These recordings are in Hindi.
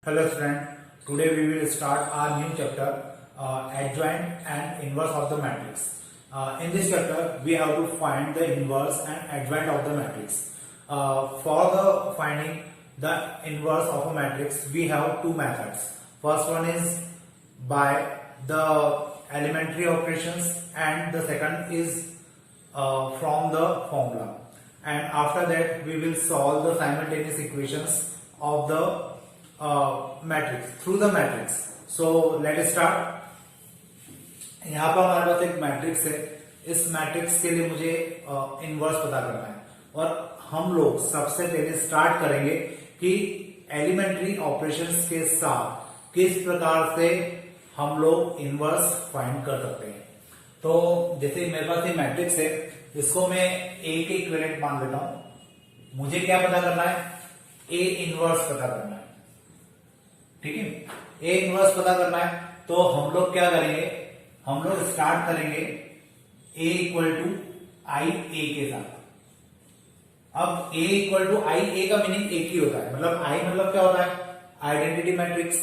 Hello student, today we will start our new chapter adjoint and inverse of the matrix. In this chapter we have to find the inverse and adjoint of the matrix. For the finding the inverse of a matrix we have two methods. First one is by the elementary operations and the second is from the formula. And after that we will solve the simultaneous equations of the matrix through the matrix. So let us start. यहाँ पर हमारे पास एक मैट्रिक्स है. इस मैट्रिक्स के लिए मुझे इनवर्स पता करना है और हम लोग सबसे पहले स्टार्ट करेंगे कि एलिमेंट्री ऑपरेशंस के साथ किस प्रकार से हम लोग इनवर्स फाइंड कर सकते हैं. तो जैसे मेरे पास ये मैट्रिक्स है, इसको मैं ए के इक्विवेलेंट मान लेता हूं. मुझे क्या पता करना है? ए इनवर्स पता करना है. ठीक है, ए इनवर्स पता करना है. तो हम लोग क्या करेंगे? हम लोग स्टार्ट करेंगे ए इक्वल टू आई ए के साथ. अब ए इक्वल टू आई ए का मीनिंग एक ही होता है. मतलब आई मतलब क्या होता है? Identity matrix.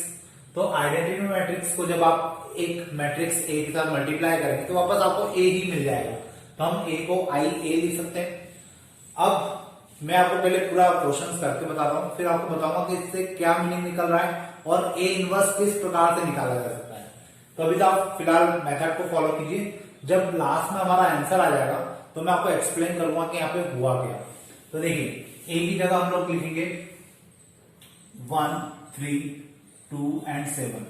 तो आइडेंटिटी मैट्रिक्स को जब आप एक मैट्रिक्स ए के साथ मल्टीप्लाई करेंगे तो वापस आपको ए ही मिल जाएगा. तो हम ए को आई ए लिख सकते हैं. अब मैं आपको पहले पूरा क्वेश्चन करके बताता हूं, फिर आपको बताऊंगा कि इससे क्या मीनिंग निकल रहा है और ए इनवर्स किस प्रकार से निकाला जा सकता है. तो अभी तो आप फिलहाल मेथड को फॉलो कीजिए. जब लास्ट में हमारा आंसर आ जाएगा तो मैं आपको एक्सप्लेन करूंगा कि यहाँ पे हुआ क्या. तो देखिए, ए की जगह हम लोग लिखेंगे 1, 3, 2 एंड 7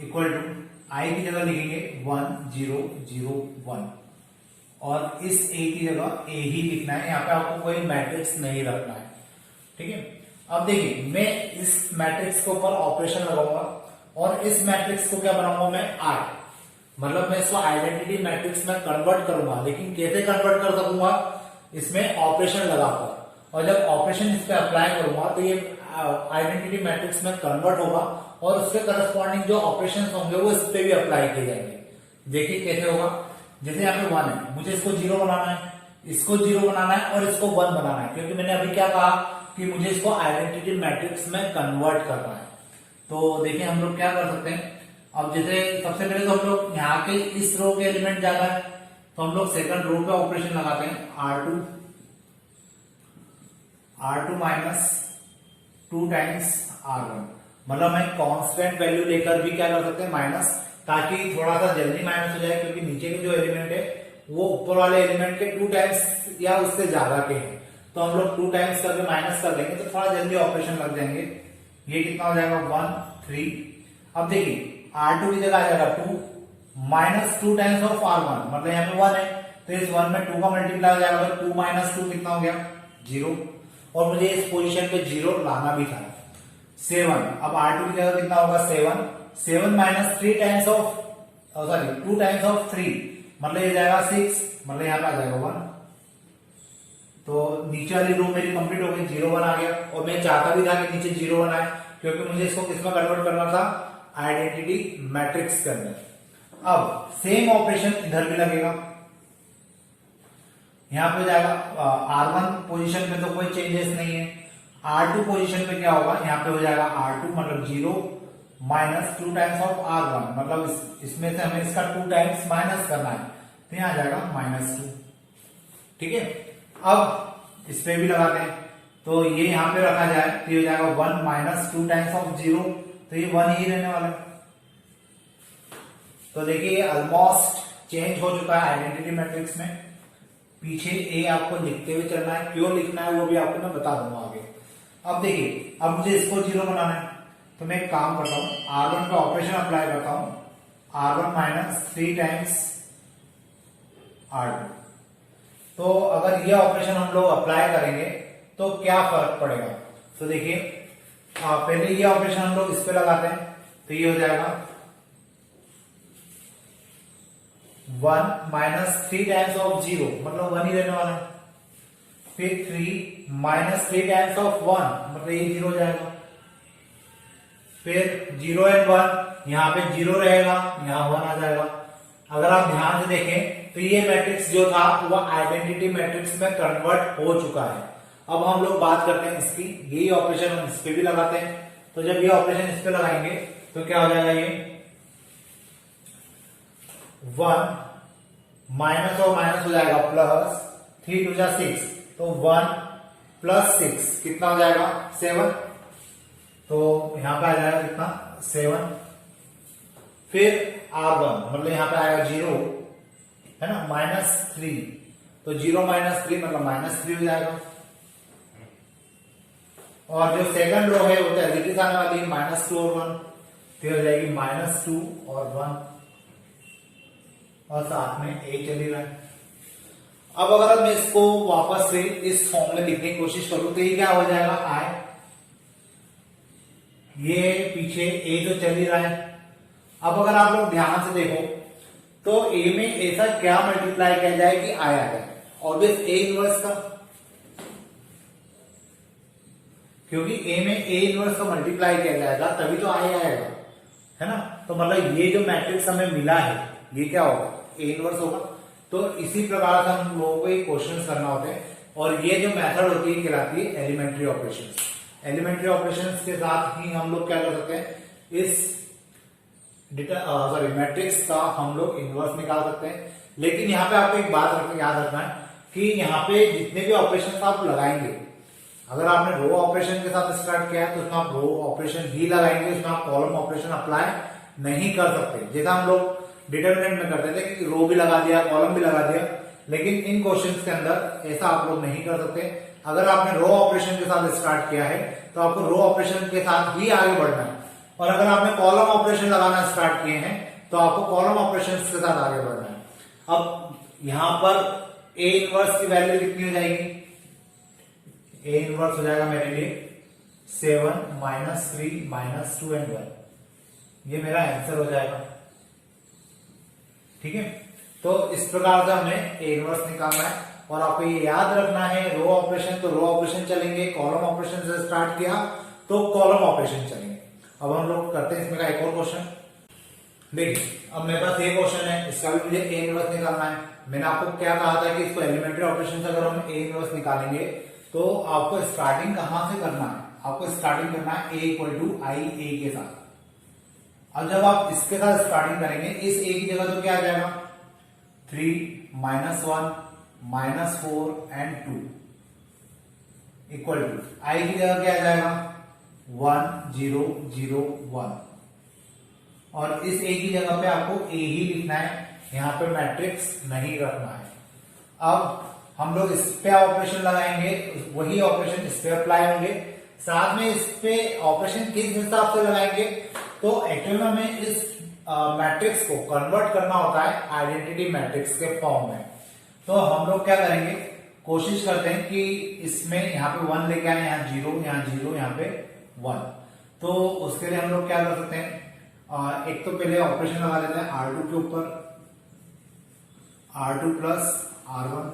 इक्वल टू आई की जगह लिखेंगे 1, 0, 0, 1 और इस ए की जगह ए ही लिखना है. यहाँ पे आपको कोई मैट्रिक्स नहीं रखना है. ठीक है. अब देखिए, मैं इस मैट्रिक्स के ऊपर ऑपरेशन लगाऊंगा और इस मैट्रिक्स को क्या बनाऊंगा मैं? आई. मतलब मैं इसको आइडेंटिटी मैट्रिक्स में कन्वर्ट करूंगा. लेकिन कैसे कन्वर्ट कर सकूंगा? इसमें ऑपरेशन लगाकर. और जब ऑपरेशन इस पे अप्लाई करूंगा तो ये आइडेंटिटी मैट्रिक्स में कन्वर्ट होगा और उसके करस्पॉन्डिंग जो ऑपरेशन होंगे वो इस पे भी अप्लाई किए जाएंगे. देखिए कैसे होगा. जैसे यहाँ पे 1 है, मुझे इसको 0 बनाना है, इसको 0 बनाना है और इसको 1 बनाना है. क्योंकि मैंने अभी क्या कहा कि मुझे इसको आइडेंटिटी मैट्रिक्स में कन्वर्ट करना है. तो देखिए हम लोग क्या कर सकते हैं. अब जैसे सबसे पहले तो हम लोग यहाँ के इस रो के एलिमेंट ज्यादा है तो हम लोग सेकंड रो पे ऑपरेशन लगाते हैं. R2 minus 2 times R1. मतलब मैं कांस्टेंट वैल्यू लेकर भी क्या कर सकते हैं? माइनस, ताकि थोड़ा सा जल्दी माइनस हो जाए. क्योंकि नीचे के जो एलिमेंट है वो ऊपर वाले एलिमेंट के 2 टाइम्स या उससे ज्यादा के हैं. तो हम लोग 2 टाइम्स करके माइनस कर देंगे तो थोड़ा जल्दी ऑपरेशन लग जाएंगे. ये कितना हो जाएगा? 1, 3. अब देखिए R2 की जगह आ जाएगा 2 माइनस 2 टाइम्स ऑफ R1. मतलब यहाँ पे 1 है तो इस 1 में 2 का मल्टीप्लाई हो जाएगा. तो 2 माइनस 2 कितना हो गया? 0. और मुझे इस पोजीशन पे 0 लाना भी था. 7. अब R2 की जगह कितना होगा? 7 minus 3 times of 2 times of 3 मतलब ये जाएगा 6. मतलब यहाँ पे आ जाएगा 1. तो नीचे वाली रो मेरी कंप्लीट हो गई. 0, 1 आ गया. और मैं चाहता भी था कि नीचे 0, 1 आए क्योंकि मुझे इसको किसमें कन्वर्ट करना था? आइडेंटिटी मैट्रिक्स के अंदर. अब सेम ऑपरेशन इधर भी लगेगा. यहाँ पे जाएगा R1 पोजीशन पे तो कोई चेंजेस नहीं है. R2 पोजीशन पे क्या होगा? यहाँ पे हो जाएगा R2 मतलब 0 माइनस 2 टाइम्स ऑफ R1. मतलब इसमें से हमें इसका 2 टाइम्स माइनस करना है तो यहाँ आ जाएगा -2. ठीक है. अब इस पे भी लगाते हैं तो ये यहाँ पे रखा जाए तो ये हो जाएगा 1 माइनस 2 टाइम्स ऑफ 0. तो ये 1 ही रहने वाला है. तो देखिए ऑलमोस्ट चेंज हो चुका है आइडेंटिटी मैट्रिक्स में. पीछे ए आपको लिखते हुए चलना है. क्यों लिखना है वो भी आपको मैं बता दूंगा आगे. अब देखिए, अब मुझे इसको 0 बनाना है तो मैं एक काम करता हूं, R1 का ऑपरेशन अप्लाई करता हूं. R1 minus 3 times R2. तो अगर ये ऑपरेशन हम लोग अप्लाई करेंगे तो क्या फर्क पड़ेगा? तो देखिए पहले ये ऑपरेशन हम लोग इस पे लगाते हैं तो ये हो जाएगा 1 माइनस 3 टाइम्स ऑफ 0 मतलब 1 ही रहने वाला है. फिर 3 माइनस 3 टाइम्स ऑफ 1 मतलब ये 0 हो जाएगा. फिर 0 एंड 1 यहाँ पे 0 रहेगा, यहाँ 1 आ जाएगा. अगर आप ध्यान से देखें तो ये मैट्रिक्स जो था वो आइडेंटिटी मैट्रिक्स में कन्वर्ट हो चुका है. अब हम लोग बात करते हैं इसकी, यही ऑपरेशन हम इस पे भी लगाते हैं। तो जब ये ऑपरेशन इस पे लगाएंगे तो क्या हो जाएगा, ये 1 माइनस और माइनस हो जाएगा प्लस, 3 2 6, तो 1 प्लस 6 कितना हो जाएगा 7, तो यहां पे आ जाएगा कितना 7। फिर R1 मतलब यहां पे आएगा 0 है ना, -3, तो 0 - 3 मतलब -3 हो जाएगा। और जो सेकंड रो है वो तो एडिटिव आने वाली है, -2 और 1, फिर हो जाएगी -2 और 1 और साथ में 8 चली रहा है। अब अगर मैं इसको वापस से इस फॉर्म में लिखने की कोशिश करूं तो ये क्या हो जाएगा I, ये पीछे A जो चल ही रहा है। अब अगर आप लोग ध्यान से देखो तो A में ऐसा क्या मल्टीप्लाई किया जाए कि I आ जाए, ऑब्वियस A इनवर्स का, क्योंकि A में A इनवर्स का मल्टीप्लाई किया जाएगा तभी तो I आएगा, है ना। तो मतलब ये जो मैट्रिक्स हमें मिला है ये क्या होगा, A इनवर्स होगा। तो इसी प्रकार से हम लोगों को क्वेश्चन करना होते हैं, और ये जो मेथड होती है कहलाती है एलिमेंट्री ऑपरेशंस। एलिमेंट्री ऑपरेशंस के साथ ही हम लोग क्या कर सकते हैं, इस मैट्रिक्स का हम लोग इनवर्स निकाल सकते हैं। लेकिन यहाँ पे आपको एक बात याद रखना है कि यहाँ पे जितने भी ऑपरेशन आप लगाएंगे, अगर आपने रो ऑपरेशन के साथ स्टार्ट किया है तो उसमें आप रो ऑपरेशन ही लगाएंगे, उसमें आप कॉलम ऑपरेशन अप्लाई नहीं कर सकते। जैसा हम लोग डिटरमिनेंट में करते थे कि रो भी लगा दिया कॉलम भी लगा दिया, लेकिन इन क्वेश्चंस के अंदर ऐसा आप लोग नहीं कर सकते। अगर आपने रो ऑपरेशन के साथ स्टार्ट किया है तो आपको रो ऑपरेशन के साथ ही आगे बढ़ना है, और अगर आपने कॉलम ऑपरेशन लगाना स्टार्ट किए हैं तो आपको कॉलम ऑपरेशन के साथ आगे बढ़ना है। अब यहां पर A इनवर्स की वैल्यू कितनी हो जाएगी, A इनवर्स हो जाएगा मेरे लिए 7 -3 -2 और 1, ये मेरा आंसर हो जाएगा। ठीक है, तो इस प्रकार से हमें A इनवर्स निकालना है, और आपको ये याद रखना है रो ऑपरेशन तो रो ऑपरेशन चलेंगे, कॉलम ऑपरेशन से स्टार्ट किया तो कॉलम ऑपरेशन चलेंगे। अब हम लोग करते हैं इसमें का एक और क्वेश्चन। देखिए अब मेरे पास ये क्वेश्चन है, इसका भी मुझे A इनवर्स निकालना है। मैंने आपको क्या कहा था कि इसको एलिमेंट्री ऑपरेशन से अगर हम A इनवर्स निकालेंगे तो आपको स्टार्टिंग कहां से करना है, आपको स्टार्टिंग करना है A = IA के साथ। अब जब आप इसके साथ स्टार्टिंग करेंगे, इस A की जगह तो क्या आ जाएगा 3 -1 -4 और 2 इक्वल टू I की जगह क्या आ जाएगा 1 0 0 1, और इस A की जगह पे आपको A ही लिखना है, यहां पे मैट्रिक्स नहीं रखना है। अब हम लोग इस पे ऑपरेशन लगाएंगे, वही ऑपरेशन इस पे अप्लाई होंगे, साथ में इस पे ऑपरेशन किस हिसाब से लगाएंगे, तो एक्चुअली में हमें इस मैट्रिक्स को कन्वर्ट करना होता है आइडेंटिटी मैट्रिक्स के फॉर्म में। तो हम लोग क्या करेंगे, कोशिश करते हैं कि इसमें यहाँ पे 1 लेके आए, यहाँ 0 यहाँ 0 यहाँ पे 1। तो उसके लिए हम लोग क्या कर सकते हैं, एक तो पहले ऑपरेशन लगा लेते हैं R2 के ऊपर, R2 + R1।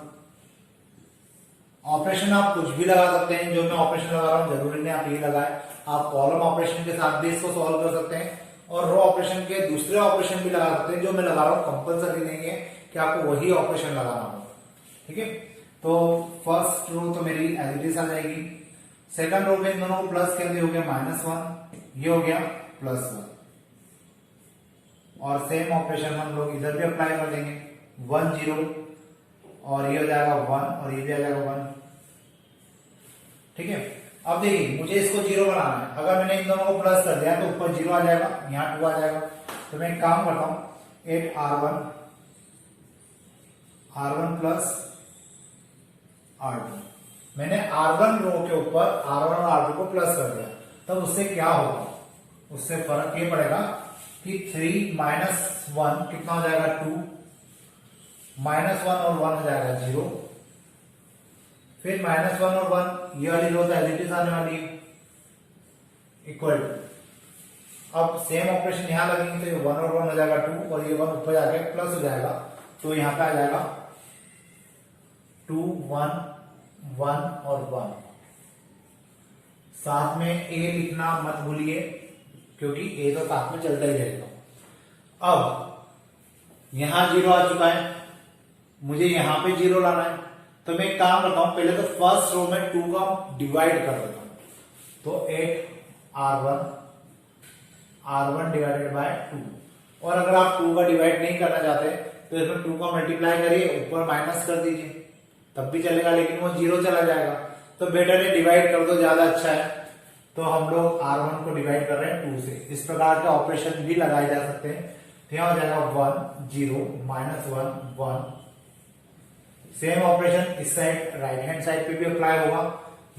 ऑपरेशन आप कुछ भी लगा सकते हैं, जो मैं ऑपरेशन लगा रहा हूं जरूरी नहीं आप ये लगाए, आप कॉलम ऑपरेशन के साथ भी इसको सॉल्व कर सकते हैं, और रो ऑपरेशन के दूसरे ऑपरेशन भी लगा सकते हैं। जो मैं लगा रहा हूं कंपल्सरी नहीं है कि आपको वही ऑपरेशन लगाना हो। ठीक है, तो फर्स्ट रो तो मेरी एज इट इज आ जाएगी, सेकंड रो में दोनों को प्लस कर दिया, हो गया -1, ये हो गया +1, और सेम ऑपरेशन हम लोग इधर भी अप्लाई कर देंगे, 1 0 और ये हो जाएगा 1 और ये भी आ जाएगा 1। ठीक है, अब देखिए मुझे इसको 0 बनाना है, अगर मैंने इन दोनों को प्लस कर दिया तो ऊपर 0 आ जाएगा, यहाँ 2 आ जाएगा। तो मैं एक काम करता हूं 8 R1 + R2, मैंने R1 रो के ऊपर R1 और R2 को प्लस कर दिया, तब उससे क्या होगा, उससे फर्क ये पड़ेगा कि 3 - 1 कितना हो जाएगा 2, -1 और 1 हो जाएगा 0, फिर -1 और 1 ये वाली रो तो एज इट इज आने वाली है, इक्वल टू, अब सेम ऑपरेशन यहां लगेंगे तो ये 1 और 1 हो जाएगा 2, और ये 1 ऊपर जाके प्लस हो जाएगा, तो यहां पे आ जाएगा 2 1 1 और 1। साथ में A लिखना मत भूलिए, क्योंकि A तो साथ में चलता ही रहेगा। अब यहां 0 आ चुका है, मुझे यहां पे 0 लाना है, तो तो मैं एक काम करता हूं, पहले तो फर्स्ट रो में 2 का डिवाइड कर देता हूं। तो 8 R1 डिवाइडेड बाय 2। और अगर आप 2 का डिवाइड नहीं करना चाहते तो इसमें 2 का मल्टीप्लाई करिए, ऊपर माइनस कर दीजिए, तब भी चलेगा, लेकिन वो 0 चला जाएगा। तो बेटर है डिवाइड कर दो, ज्यादा अच्छा है। तो हम लोग R1 को डिवाइड कर रहे हैं 2 से। इस प्रकार के ऑपरेशन भी लगाए जा सकते हैं। तो यहां हो जाएगा 1 0 -1 1। सेम ऑपरेशन इस साइड राइट हैंड साइड पे भी अप्लाई होगा।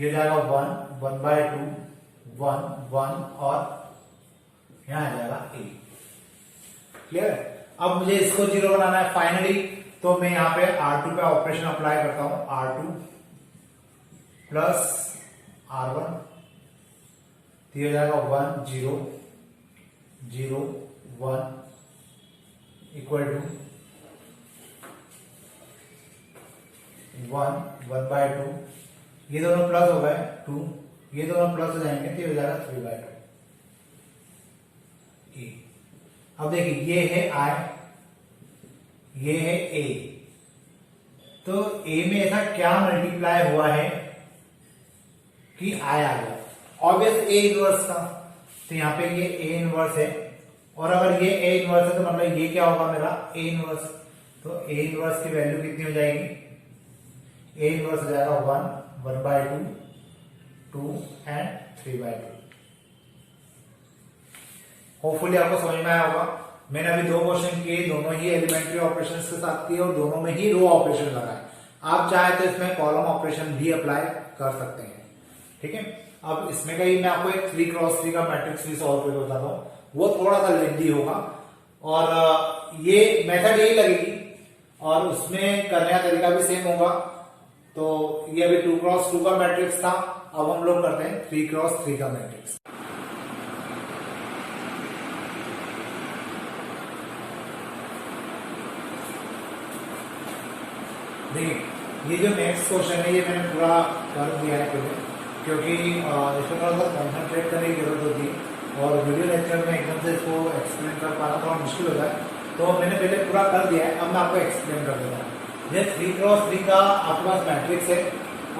ये हो जाएगा 1 1/2 1 1 और यहां आ जाएगा a। क्लियर है? अब मुझे इसको 0 बनाना है फाइनली, तो मैं यहां पे R2 पे ऑपरेशन अप्लाई करता हूं। R2 प्लस R1, तो ये हो जाएगा 1 0 0 1 इक्वल टू 1 1/2। ये दोनों प्लस हो गए 2, ये दोनों प्लस हो जाएंगे, तो ये हो जाएगा 3/2 ए। अब देखिए ये है I, ये है A। तो A में ऐसा क्या मल्टीप्लाई हुआ है कि I आ गया? ऑब्वियस A इनवर्स था, तो यहाँ पे ये A इनवर्स है। और अगर ये A इनवर्स है तो मतलब ये क्या होगा मेरा A इनवर्स। तो A इनवर्स की वैल्यू कितनी हो जाएगी? A इनवर्स हो जाएगा 1 1/2 2 एंड 3/2। होपफुली आपको समझ में आया होगा। मैंने अभी 2 क्वेश्चन किए, दोनों ही एलिमेंट्री ऑपरेशंस के साथ किए और दोनों में ही रो ऑपरेशन लगाए। आप चाहे तो इसमें कॉलम ऑपरेशन भी अप्लाई कर सकते हैं। ठीक है, अब इसमें का ही मैं आपको एक 3x3 का मैट्रिक्स भी सॉल्व करके बताता हूँ। वो थोड़ा सा लेंथी होगा और ये मेथड यही लगेगी और उसमें करने का तरीका भी सेम होगा। तो ये अभी 2x2 का मैट्रिक्स था, अब हम लोग करते हैं 3x3 का मैट्रिक्स। देखिए ये जो नेक्स्ट क्वेश्चन है ये मैंने पूरा कर दिया है पहले, क्योंकि इसको थोड़ा सा कॉन्सेंट्रेट करने की जरूरत होती है और वीडियो लेक्चर में एकदम से इसको एक्सप्लेन कर पाना थोड़ा मुश्किल होता है। तो मैंने पहले पूरा कर दिया है, अब मैं आपको एक्सप्लेन कर देता हूँ। ये 3x3 का आपके पास मैट्रिक्स है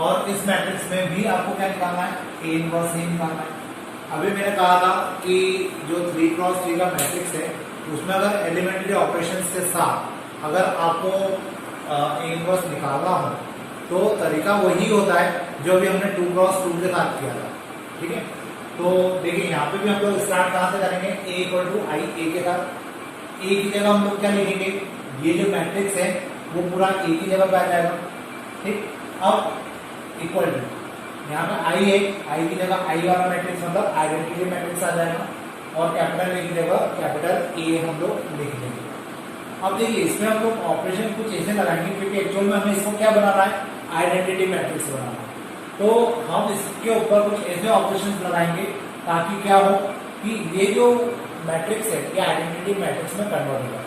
और इस मैट्रिक्स में भी आपको क्या निकालना है? A इनवर्स ही निकालना है। अभी मैंने कहा था कि जो 3x3 का मैट्रिक्स है उसमें अगर एलिमेंट्री ऑपरेशन के साथ अगर आपको A इनवर्स निकालना हो तो तरीका वही होता है जो भी हमने 2x2 के साथ किया था। ठीक है, तो देखिए यहाँ पे भी हम लोग स्टार्ट कहां से करेंगे? A = I A के साथ। A की जगह हम लोग क्या लिखेंगे? ये जो मैट्रिक्स है वो पूरा A की जगह पे आ जाएगा। ठीक, अब इक्वल टू यहाँ पे I है, I की जगह I वाला मैट्रिक्स मतलब आइडेंटिटी मैट्रिक्स आ जाएगा और कैपिटल A की जगह कैपिटल A हम लोग लिख देंगे। अब देखिए इसमें हम लोग ऑपरेशन कुछ ऐसे लगाएंगे क्योंकि एक्चुअल में हमें इसको क्या बनाना है? आइडेंटिटी मैट्रिक्स बनाना है। तो हम इसके ऊपर कुछ ऐसे ऑपरेशन लगाएंगे ताकि क्या हो कि ये जो मैट्रिक्स है ये आइडेंटिटी मैट्रिक्स में कन्वर्ट होगा।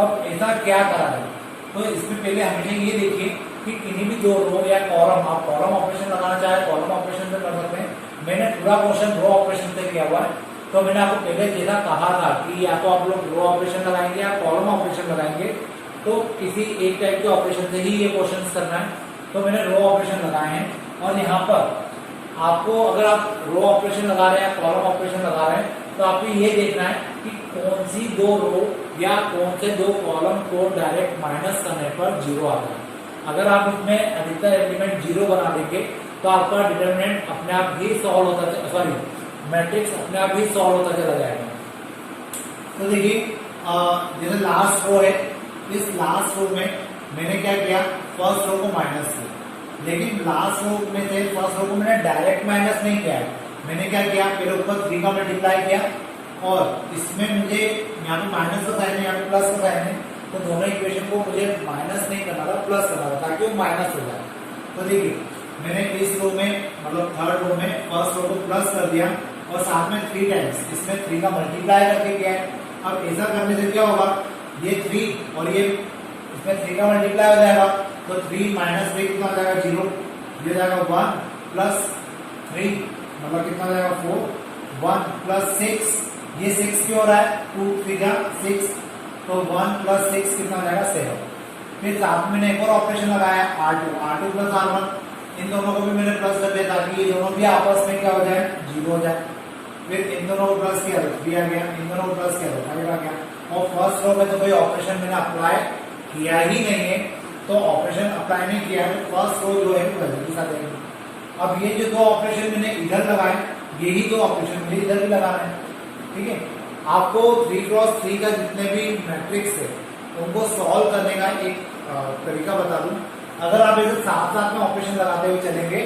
अब ऐसा क्या करा है? तो इसमें पहले हमें ये देखिए कि किन्हीं भी 2 रो या कॉलम, आप कॉलम ऑपरेशन लगाना चाहे कॉलम ऑपरेशन से कर सकते हैं। मैंने पूरा क्वेश्चन रो ऑपरेशन से किया हुआ है, तो मैंने आपको पहले जैसा कहा था कि या तो आप लोग रो ऑपरेशन लगाएंगे या कॉलम ऑपरेशन लगाएंगे, तो किसी एक टाइप के ऑपरेशन से ही ये क्वेश्चन करना है। तो मैंने रो ऑपरेशन लगाए हैं और यहाँ पर आपको अगर आप रो ऑपरेशन लगा रहे हैं कॉलम ऑपरेशन लगा रहे हैं तो आपको ये देखना है कि कौन सी 2 रो या कौन से 2 कॉलम को डायरेक्ट माइनस करने पर 0 आ जाए। अगर आप इसमें अधिकतर एलिमेंट 0 बना देंगे तो आपका डिटरमिनेंट अपने आप ही सॉल्व होता है, सॉरी मैट्रिक्स अपने आप ही सॉल्व होता चला जाएगा। तो देखिए जैसे लास्ट रो है, इस लास्ट रो में मैंने क्या किया? फर्स्ट रो को माइनस किया, लेकिन लास्ट रो में से फर्स्ट रो को मैंने डायरेक्ट माइनस नहीं किया है। मैंने क्या किया? पहले ऊपर 3 का मल्टीप्लाई किया और इसमें मुझे यहाँ पे माइनस का साइन है, यहाँ पे प्लस का साइन है, तो दोनों इक्वेशन को मुझे माइनस नहीं करना था, प्लस करना था ताकि वो माइनस हो जाए। तो देखिए मैंने इस रो में मतलब थर्ड रो में फर्स्ट रो को प्लस कर दिया और साथ में 3 टाइम्स इसमें 3 का मल्टीप्लाई करके किया है। अब ऐसा करने से क्या होगा? ये 3 और ये इसमें 3 का मल्टीप्लाई हो जाएगा, तो 3 - 3 कितना हो जाएगा? 0। ये जाएगा 1 + 3 मतलब कितना हो जाएगा? 4। 1 + 6, ये 6 क्यों हो रहा है? 2 3 6, तो 1 + 6 कितना हो जाएगा? 7। फिर साथ में मैंने एक और ऑपरेशन लगाया R2 प्लस R1, इन दोनों को भी मैंने प्लस कर दिया ताकि ये दोनों भी आपस में क्या हो जाए, 0 हो जाए। फिर इन दोनों को प्लस किया तो 3 आ गया, इन दोनों को प्लस किया तो 5 आ गया। और फर्स्ट रो में तो कोई ऑपरेशन मैंने अप्लाई किया ही नहीं है, तो ऑपरेशन अप्लाई नहीं किया है तो फर्स्ट रो जो है वो वैल्यू के साथ आएगी। अब ये जो दो ऑपरेशन मैंने इधर लगाए, यही दो ऑपरेशन मुझे इधर भी लगाना है, ठीक है। आपको 3x3 का जितने भी मैट्रिक्स है उनको सॉल्व करने का एक तरीका बता दूं। अगर आप इसे साथ साथ में ऑपरेशन लगाते हुए चलेंगे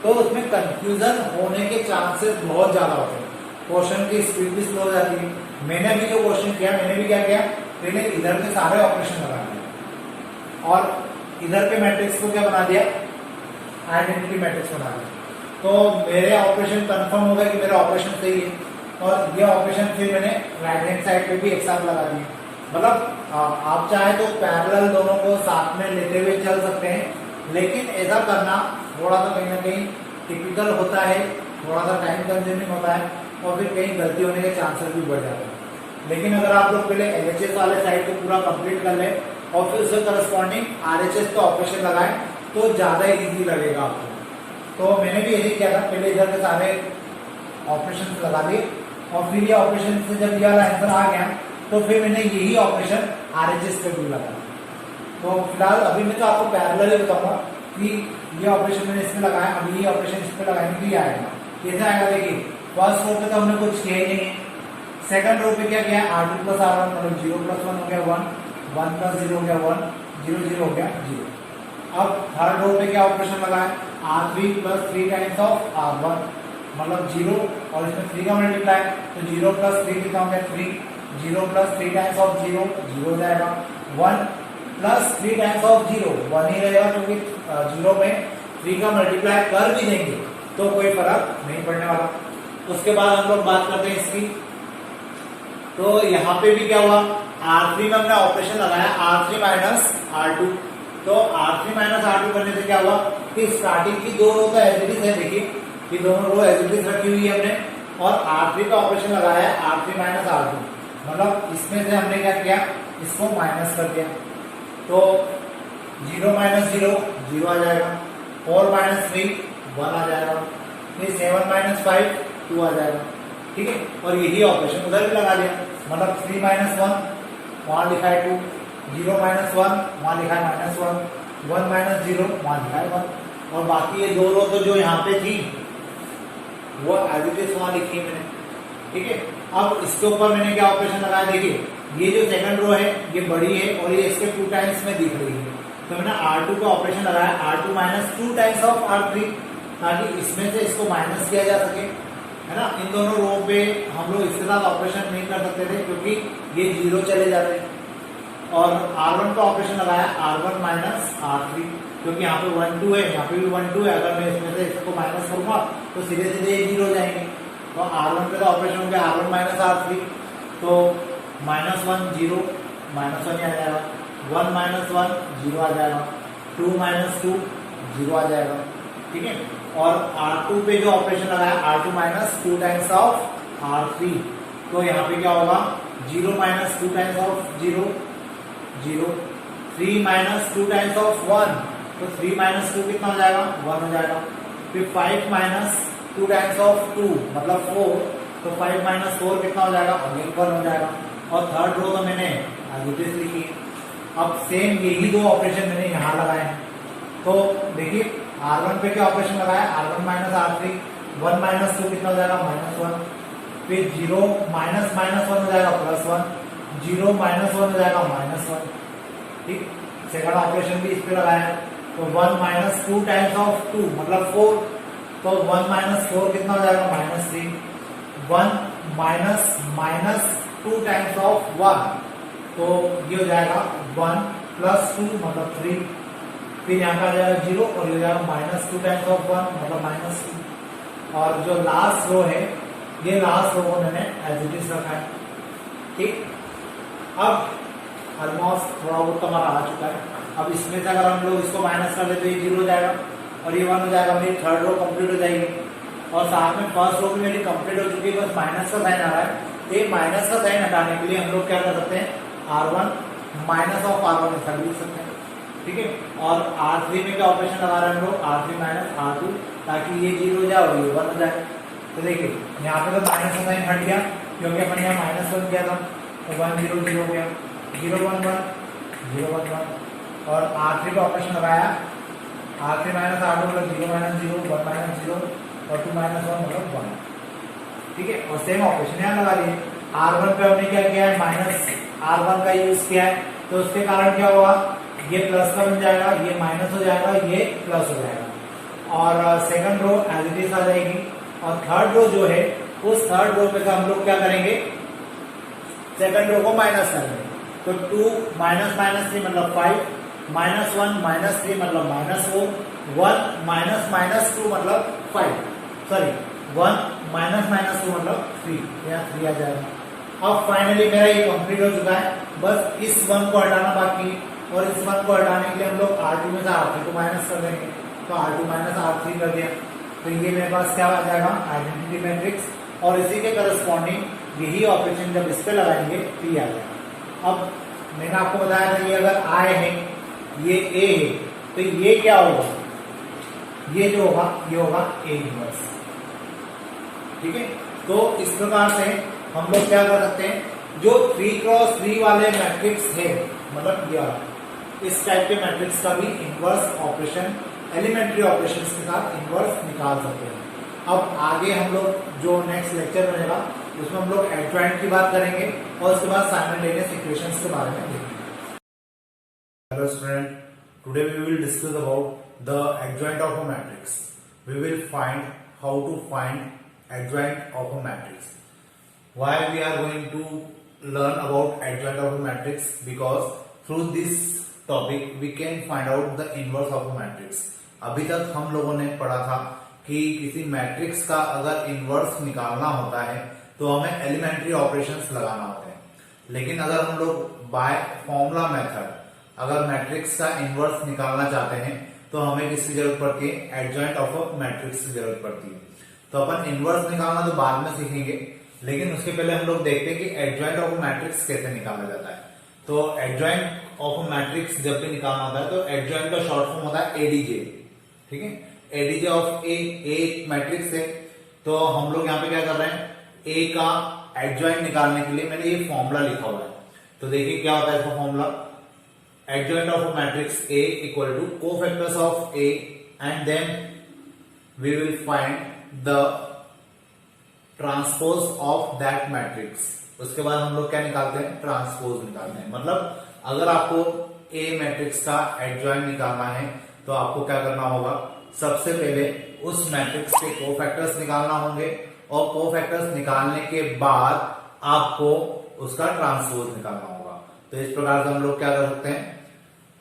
तो उसमें कंफ्यूजन होने के चांसेस बहुत ज्यादा होते हैं, क्वेश्चन की स्पीड भी स्लो हो जाती है। मैंने भी जो क्वेश्चन किया, मैंने भी क्या किया, पहले इधर के सारे ऑपरेशन लगा दिए और इधर के मैट्रिक्स को क्या बना दिया, आइडेंटिटी मैट्रिक्स बना दिया। तो मेरे ऑपरेशन कंफर्म हो गया कि मेरा ऑपरेशन सही है, और ये ऑपरेशन फिर मैंने राइट हैंड साइड पे भी एक साथ लगा दिए। मतलब आप चाहे तो पैरेलल दोनों को साथ में लेते हुए चल सकते हैं, लेकिन ऐसा करना थोड़ा सा कहीं ना कहीं टिपिकल होता है, थोड़ा सा टाइम कंज्यूमिंग होता है और फिर कहीं गलती होने के चांसेस भी बढ़ जाते हैं। लेकिन अगर आप लोग पहले LHS वाले साइड को पूरा कंप्लीट कर ले और फिर उससे करस्पॉन्डिंग RHS का ऑपरेशन लगाए तो ज्यादा इजी लगेगा आपको। तो मैंने भी यही किया था, पहले इधर के सारे ऑपरेशन लगा दिए और फिर ये ऑपरेशन से जब यह आंसर आ गया तो फिर मैंने यही ऑपरेशन RHS पे भी लगाया। तो फिलहाल अभी मैं तो आपको पैरेलल ही बताऊंगा कि ये ऑपरेशन मैंने इसमें लगाया, अभी ये ऑपरेशन इस पे लगाने के लिए आएगा। कैसे आएगा देखिए, फर्स्ट रो पे तो हमने कुछ किया ही नहीं है, सेकंड रो पे क्या किया, R2 प्लस R1 मतलब 0 प्लस 1 हो गया 1, 1 प्लस 0 हो गया 1, 0 0 हो गया 0। अब थर्ड रो पे क्या ऑपरेशन लगाया, R3 plus 3 times of R1 मतलब 0 और इसमें 3 का मल्टीप्लाई, तो 0 प्लस 3 कितना हो गया 3, 0 प्लस 3 टाइम्स ऑफ 0 0 हो जाएगा, 1 प्लस 3 टाइम्स ऑफ 0 1 ही रहेगा, क्योंकि 0 में 3 का मल्टीप्लाई कर भी देंगे तो कोई फर्क नहीं पड़ने वाला। उसके बाद हम लोग बात करते हैं इसकी, तो यहाँ पे भी क्या हुआ, R3 में हमने ऑपरेशन लगाया R3 माइनस R2, तो R3 माइनस R2 करने से क्या हुआ कि स्टार्टिंग की दो रो तो एज इट इज है, देखिए कि दोनों रो एज इट इज रखी हुई है हमने, और R3 का ऑपरेशन लगाया R3 माइनस R2, मतलब इसमें से हमने क्या किया, इसको माइनस कर दिया, तो 0 माइनस 0 0 आ जाएगा, 4 माइनस 3 1 आ जाएगा, फिर 7 माइनस 5 2 आ जाएगा, ठीक है। और यही ऑपरेशन उधर भी लगा दिया, मतलब 3 माइनस 1 वहां लिखा है 2, 0 माइनस 1 वहां लिखा है माइनस 1, 1 माइनस 0 वहां लिखा है 1, और बाकी ये दो रो तो जो यहाँ पे थी वो एज इट इज वहां लिखी है मैंने, ठीक है। अब इसके ऊपर मैंने क्या ऑपरेशन लगाया, देखिए ये जो सेकंड रो है ये बड़ी है और ये इसके 2 टाइम्स में दिख रही है, तो मैंने R2 का ऑपरेशन लगाया R2 minus 2 times of R3, ताकि इसमें से इसको माइनस किया जा सके, है ना। इन दोनों रो पे हम लोग इसके साथ ऑपरेशन नहीं कर सकते थे क्योंकि ये 0 चले जाते, और R1 का ऑपरेशन लगाया R1 माइनस R3, क्योंकि यहाँ पे 1 2 है, यहाँ पे भी 1 2 है, अगर मैं इसमें से इसको माइनस करूंगा तो सीधे सीधे ये 0 हो जाएंगे, तो R1 पे का ऑपरेशन हो गया R1 माइनस R3, तो माइनस 1 0 माइनस 1 आ जाएगा, 1 माइनस 1 0 आ जाएगा, 2 माइनस 2 0 आ जाएगा, ठीक है। और R2 पे जो ऑपरेशन लगाया R2 minus 2 times of R3, तो यहाँ पे क्या होगा 0 minus 2 times of 0 0, 3 minus 2 times of 1, तो 3 माइनस 2 कितना हो जाएगा 1 हो जाएगा, फिर 5 माइनस 2 टाइम्स ऑफ 2 मतलब 4, तो 5 माइनस 4 कितना हो जाएगा अगेन 1 हो जाएगा, और थर्ड रो तो मैंने एज लिखी है। अब सेम यही दो ऑपरेशन मैंने यहाँ लगाए हैं, तो देखिए R1 पे क्या ऑपरेशन लगाया R1 माइनस R3, 1 माइनस 2 कितना हो जाएगा माइनस 1, फिर 0 माइनस माइनस 1 हो जाएगा प्लस 1, 0 माइनस 1 हो जाएगा माइनस 1, ठीक। सेकंड ऑपरेशन भी इस पे लगाया, तो 1 माइनस 2 टाइम्स ऑफ 2 मतलब 4, तो 1 माइनस 4 कितना हो जाएगा minus 3, 1 minus minus 2 times of 1, तो ये हो जाएगा 1 प्लस 2 मतलब 3, फिर यहाँ का आ जाएगा 0 और ये हो जाएगा माइनस 2 टाइम्स ऑफ 1 मतलब माइनस 2, और जो लास्ट रो है ये लास्ट रो को मैंने एज इट इज रखा है, ठीक। अब ऑलमोस्ट थोड़ा बहुत हमारा आ चुका है, अब इसमें से अगर हम लोग इसको माइनस कर ले तो ये 0 हो जाएगा और ये 1 हो जाएगा, मेरी थर्ड रो कंप्लीट हो जाएगी, और साथ में फर्स्ट रो भी मेरी कंप्लीट हो चुकी है, बस माइनस का साइन आ रहा है। ये माइनस का साइन हटाने के लिए हम लोग क्या कर सकते हैं R1 माइनस ऑफ R1 ऐसा लिख सकते हैं, ठीक है। और R3 में क्या ऑपरेशन लगा रहे हैं हम लोग, R3 माइनस R2, ताकि ये 0 हो जाए और ये 1 हो जाए। तो देखिए यहाँ पे तो माइनस का साइन हट गया क्योंकि अपन यहाँ -1 किया था, तो 1 0 0 हो गया, 0 1 1 0 1 1। और R3 का ऑपरेशन लगाया, R3 माइनस R2 मतलब 0 -0 1 -0 और 2 -1 मतलब 1। ठीक है। और सेम ऑपरेशन यहाँ लगा लिए। R1 पे हमने क्या किया है, माइनस R1 का यूज किया है, तो उसके कारण क्या होगा, ये प्लस का बन जाएगा, ये माइनस हो जाएगा, ये प्लस हो जाएगा। और second row as it is आ जाएगी। और थर्ड रो जो है, उस थर्ड रो पे हम लोग क्या करेंगे, सेकंड रो को माइनस करेंगे। तो 2 माइनस -3 मतलब 5, -1 -3 मतलब -4, 1 -2 मतलब 5, सॉरी 1 -2 मतलब 3, यहाँ 3 आ जाएगा। अब फाइनली मेरा ये कंप्लीट हो चुका है, बस इस 1 को हटाना बाकी, और इस 1 को हटाने के लिए हम लोग R2 में से R3 को माइनस कर देंगे, तो R2 माइनस R3 कर दिया, तो ये मेरे पास क्या आ जाएगा, आइडेंटिटी मैट्रिक्स। और इसी के करस्पॉन्डिंग यही ऑपरेशन जब इस पे लगाएंगे तो ये आ जाएगा। अब मैंने आपको बताया था, ये अगर I है, ये A है, तो ये क्या होगा, ये जो होगा ये होगा A इनवर्स। ठीक है। तो इस प्रकार से हम लोग क्या कर सकते हैं, जो 3x3 वाले मैट्रिक्स है, मतलब यह इस टाइप के मैट्रिक्स का भी इनवर्स ऑपरेशन एलिमेंट्री ऑपरेशंस के साथ इनवर्स निकाल सकते हैं। अब आगे हम लोग जो नेक्स्ट लेक्चर बनेगा उसमें हम लोग एडजॉइंट की बात करेंगे और उसके बाद साइमल्टेनियस इक्वेशंस के बारे में देखेंगे। Hello student, today we will discuss about the adjoint of a matrix. We will find how to find adjoint of a matrix. Why we are going to learn about adjoint of a matrix? Because through this topic we can find out the inverse of a matrix. अभी तक हम लोगों ने पढ़ा था कि किसी मैट्रिक्स का अगर इनवर्स निकालना होता है तो हमें एलिमेंट्री ऑपरेशंस लगाना होते हैं, लेकिन अगर हम लोग बाय फॉर्मूला मेथड अगर मैट्रिक्स का इनवर्स निकालना चाहते हैं तो हमें किसकी जरूरत पड़ती है, एडजॉइंट ऑफ अ मैट्रिक्स की जरूरत पड़ती है। तो अपन इनवर्स निकालना तो बाद में सीखेंगे, लेकिन उसके पहले हम लोग देखते हैं कि एडजॉइंट ऑफ मैट्रिक्स कैसे निकाला जाता है। तो एडजॉइंट ऑफ मैट्रिक्स जब भी निकालना होता है तो एडजॉइंट का शॉर्ट फॉर्म होता है एडीजे। ठीक है, एडीजे ऑफ ए एक मैट्रिक्स है, तो हम लोग यहाँ पे क्या कर रहे हैं, ए का एडजॉइंट निकालने के लिए मैंने ये फॉर्मूला लिखा हुआ है। तो देखिए क्या होता है इसका formula, adjoint of matrix A equal to cofactors of A and then we will find the transpose of that matrix. उसके बाद हम लोग क्या निकालते हैं, ट्रांसपोज निकालते हैं। मतलब अगर आपको ए मैट्रिक्स का एडजॉइंट निकालना है तो आपको क्या करना होगा, सबसे पहले उस मैट्रिक्स के कोफैक्टर्स निकालना होंगे और कोफैक्टर्स निकालने के बाद आपको उसका ट्रांसपोज निकालना होगा। तो इस प्रकार से हम लोग क्या कर सकते हैं,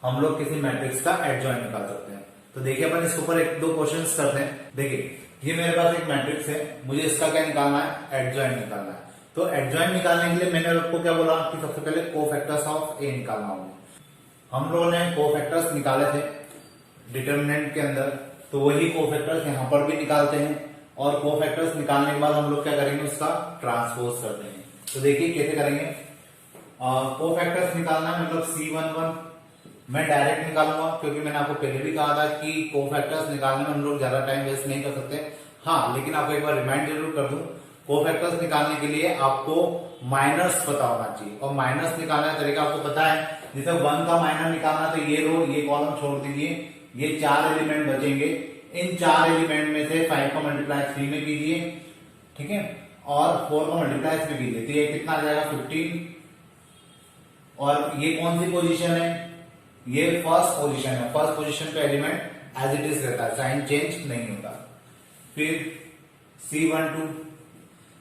हम लोग किसी मैट्रिक्स का एडजॉइंट निकाल सकते हैं। तो देखिए अपन इसके ऊपर एक दो क्वेश्चंस करते हैं। देखिए ये मेरे पास एक मैट्रिक्स है, मुझे इसका क्या निकालना है, एडजॉइंट निकालना है। तो एडजॉइंट निकालने के लिए मैंने आपको क्या बोला कि सबसे पहले कोफैक्टर्स ऑफ ए निकालना होगा। हम लोगों ने कोफैक्टर्स निकाले थे डिटरमिनेंट के अंदर, तो वही कोफैक्टर्स यहाँ पर भी निकालते हैं, और कोफैक्टर्स निकालने के बाद हम लोग क्या करेंगे, उसका ट्रांसपोज कर देंगे। तो देखिए कैसे करेंगे, कोफैक्टर्स निकालना है मतलब C11 मैं डायरेक्ट निकालूंगा, क्योंकि मैंने आपको पहले भी कहा था कि कोफैक्टर्स निकालने में हम लोग ज्यादा टाइम वेस्ट नहीं कर सकते। हाँ, लेकिन आपको एक बार रिमाइंड जरूर कर दूं, कोफैक्टर्स निकालने के लिए आपको माइनस पता होना चाहिए, और माइनस निकालने का तरीका आपको पता है। जैसे 1 का माइनस निकालना तो ये रो ये कॉलम छोड़ दीजिए, ये 4 एलिमेंट बचेंगे, इन 4 एलिमेंट में से 5 का मल्टीप्लाई 3 में कीजिए, ठीक है, और 4 का मल्टीप्लाई 3 कीजिए, तो ये कितना आ जाएगा 15। और ये कौन सी पोजीशन है, ये फर्स्ट पोजीशन है, फर्स्ट पोजीशन पे एलिमेंट एज इट इज रहता है, साइन चेंज नहीं होता। फिर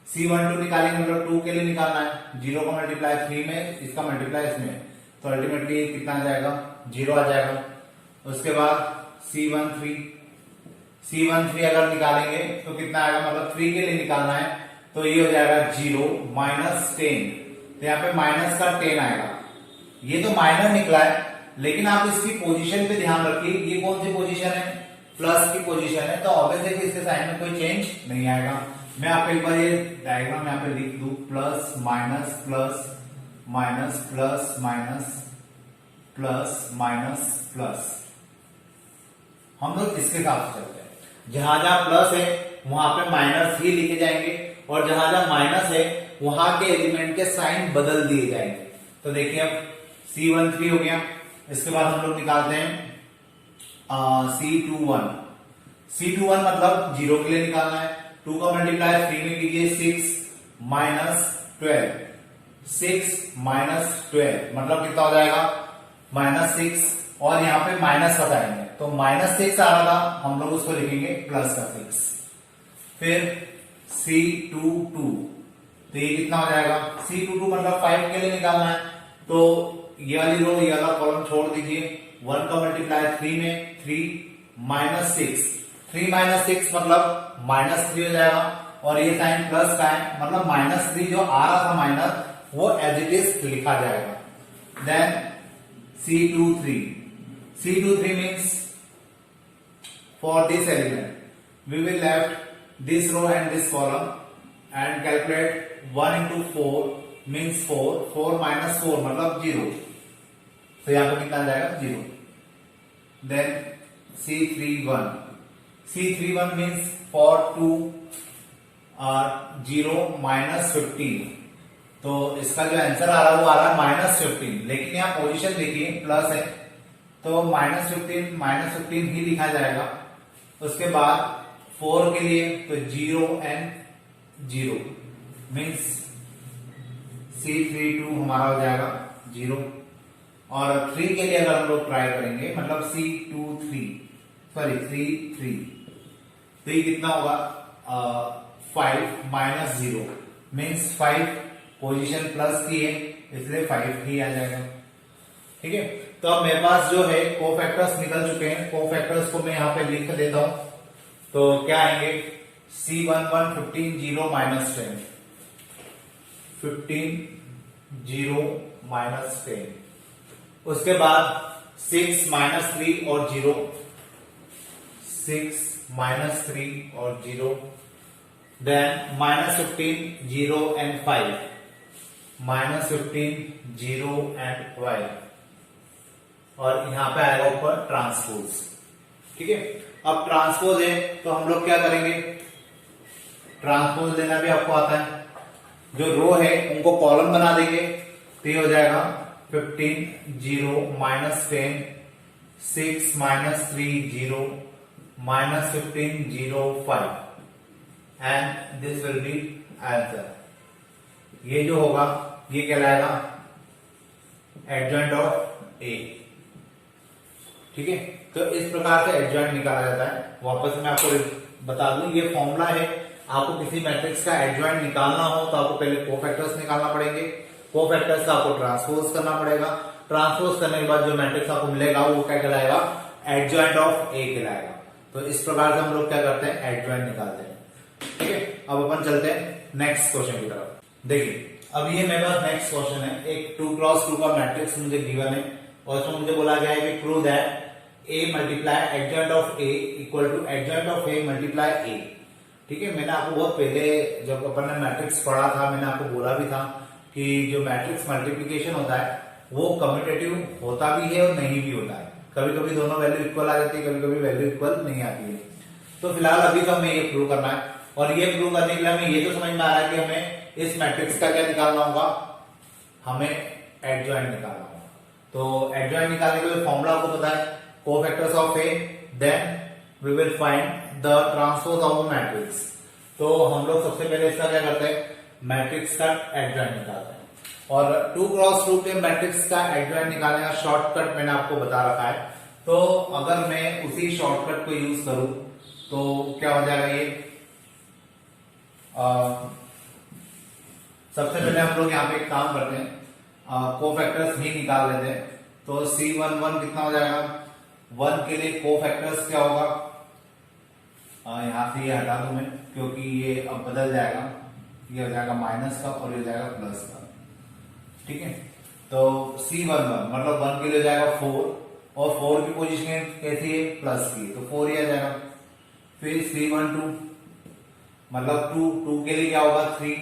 C12 निकालेंगे, मतलब 2 के लिए निकालना है, 0 का मल्टीप्लाई 3 में, इसका मल्टीप्लाई इसमें, तो अल्टीमेटली कितना आ जाएगा, 0 आ जाएगा। उसके बाद C13 अगर निकालेंगे तो कितना आएगा, मतलब 3 के लिए निकालना है, तो ये हो जाएगा 0 माइनस 10, तो यहाँ पे माइनस का 10 आएगा। ये तो माइनर निकला है, लेकिन आप इसकी पोजीशन पे ध्यान रखिए, ये कौन सी पोजीशन है, प्लस की पोजीशन है, तो ऑब्वियसली कि इसके साइन में कोई चेंज नहीं आएगा। मैं आपको एक बार ये डायग्राम यहाँ पे लिख दूं, plus minus plus minus plus minus plus minus plus. हम लोग इसके हिसाब से चलते हैं, जहां जहां प्लस है वहां पे माइनस ही लिखे जाएंगे और जहां जहां माइनस है वहां के एलिमेंट के साइन बदल दिए जाएंगे। तो देखिए अब C13 हो गया, इसके बाद हम लोग निकालते हैं C21। C21 मतलब 0 के लिए निकालना है। 2 का मल्टीप्लाई 3 में कीजिए 6 माइनस 12, 6 माइनस 12 मतलब कितना हो जाएगा -6, और यहाँ पे माइनस बताएंगे तो -6 आ रहा था, हम लोग उसको लिखेंगे प्लस का 6। फिर C22, तो ये कितना हो जाएगा, C22 मतलब 5 के लिए निकालना है, तो ये वाली रो ये वाला कॉलम छोड़ दीजिए। 1 का मल्टीप्लाई 3 में 3 माइनस 6, 3 माइनस 6 मतलब -3 हो जाएगा, और ये साइन प्लस का है मतलब -3 जो आ रहा था माइनस वो एज इट इज लिखा जाएगा। Then C23, C23 means for this element we will left this row and this column and calculate 1 into 4 means 4, 4 minus 4 मतलब 0, तो यहां पर कितना आ जाएगा 0। Then C31, C31 means for 2 0 minus 15, तो इसका जो आंसर आ रहा है वो आ रहा है -15, लेकिन यहाँ पोजीशन देखिए प्लस है तो -15 ही लिखा जाएगा। उसके बाद 4 के लिए तो 0 and 0 मीन्स C32 हमारा हो जाएगा 0, और 3 के लिए अगर हम लोग ट्राई करेंगे मतलब C33 तो ये कितना होगा 5 माइनस 0 मीन्स 5, पोजीशन प्लस की है इसलिए 5 ही आ जाएगा। ठीक है, तो अब मेरे पास जो है कोफैक्टर्स निकल चुके हैं, कोफैक्टर्स को मैं यहाँ पे लिख देता हूं। तो क्या आएंगे C11 15 0 माइनस 10, 15 0 माइनस 10। उसके बाद 6 माइनस 3 और 0, 6 माइनस 3 और 0। देन -15 0 and 5, -15 0 and 12, और यहां पे आएगा ऊपर ट्रांसपोज। ठीक है, अब ट्रांसपोज है तो हम लोग क्या करेंगे, ट्रांसपोज लेना भी आपको आता है, जो रो है उनको कॉलम बना देंगे, तो ये हो जाएगा 15 0 minus 10, 6 minus 3 0 -15 0 5, and this will be answer. ये जो होगा ये कहलाएगा एडजॉइंट ऑफ ए। ठीक है, तो इस प्रकार से एडजॉइंट निकाला जाता है। वापस मैं आपको बता दूं ये फॉर्मूला है, आपको किसी मैट्रिक्स का एडजॉइंट निकालना हो तो आपको पहले कोफैक्टर्स निकालना पड़ेंगे, कोफैक्टर्स का आपको ट्रांसपोज करना पड़ेगा, ट्रांसपोज करने के बाद जो मैट्रिक्स आपको मिलेगा वो क्या कहलाएगा, एडजॉइंट ऑफ ए कहलाएगा। तो इस प्रकार से हम लोग क्या करते हैं, एडजॉइंट निकालते हैं। ठीक है, अब अपन चलते हैं नेक्स्ट क्वेश्चन की तरफ। देखिए अब ये मेरे पास नेक्स्ट क्वेश्चन है, एक 2x2 का मैट्रिक्स मुझे गिवन है और इसमें मुझे बोला गया है कि prove that a multiply adjoint of a equal to adjoint of a multiply a। ठीक है, मैंने आपको बहुत पहले जब अपन ने मैट्रिक्स पढ़ा था मैंने आपको बोला भी था कि जो मैट्रिक्स मल्टीप्लिकेशन होता है वो कम्यूटेटिव होता भी है और नहीं भी होता है। कभी कभी दोनों वैल्यू इक्वल आ जाती है, कभी कभी वैल्यू इक्वल नहीं आती है। तो फिलहाल अभी तो हमें ये प्रूव करना है, और ये प्रूव करने के लिए हमें ये तो समझ में आ रहा है कि हमें इस मैट्रिक्स का क्या निकालना होगा, हमें एडजॉइंट निकालना होगा। तो एडजॉइंट निकालने के लिए फॉर्मूला आपको पता है, cofactors of A, then we will find the transpose of a matrix. तो हम लोग सबसे पहले इसका क्या करते हैं, मैट्रिक्स का एडजॉइंट निकालते हैं। और 2x2 के मैट्रिक्स का एडजॉइंट निकालने का शॉर्टकट मैंने आपको बता रखा है, तो अगर मैं उसी शॉर्टकट को यूज करूं तो क्या हो जाएगा, ये सबसे पहले हम लोग यहाँ पे एक काम करते हैं, कोफैक्टर्स ही निकाल लेते हैं। तो C11 कितना हो जाएगा, 1 के लिए कोफैक्टर्स क्या होगा, यहां से ये हटा दूं मैं क्योंकि ये अब बदल जाएगा, ये हो जाएगा माइनस का और ये हो जाएगा प्लस का। ठीक है, तो C11 मतलब 1 के लिए हो जाएगा 4, और 4 की पोजीशन कैसी है, प्लस की, तो 4 ही आ जाएगा। फिर C12 मतलब 2 के लिए क्या होगा 3,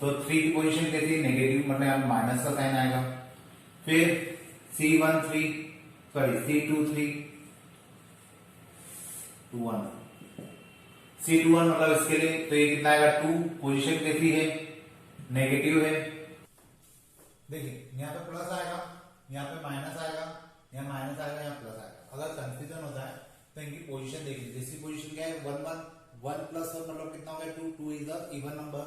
तो 3 की पोजीशन कैसी है, नेगेटिव मतलब माइनस का साइन आएगा। फिर C13 सॉरी C23 21 C21 मतलब इसके लिए तो ये कितना आएगा 2, पोजीशन कैसी है, नेगेटिव है। देखिए यहाँ पे प्लस आएगा, यहाँ पे माइनस आएगा, यहाँ माइनस आएगा, यहाँ प्लस आएगा। अगर कंफ्यूजन होता है तो इनकी पोजीशन देख लीजिए। इसकी पोजीशन क्या है 1 1 1 प्लस 1 मतलब कितना हो गया 2 2 इज द इवन नंबर,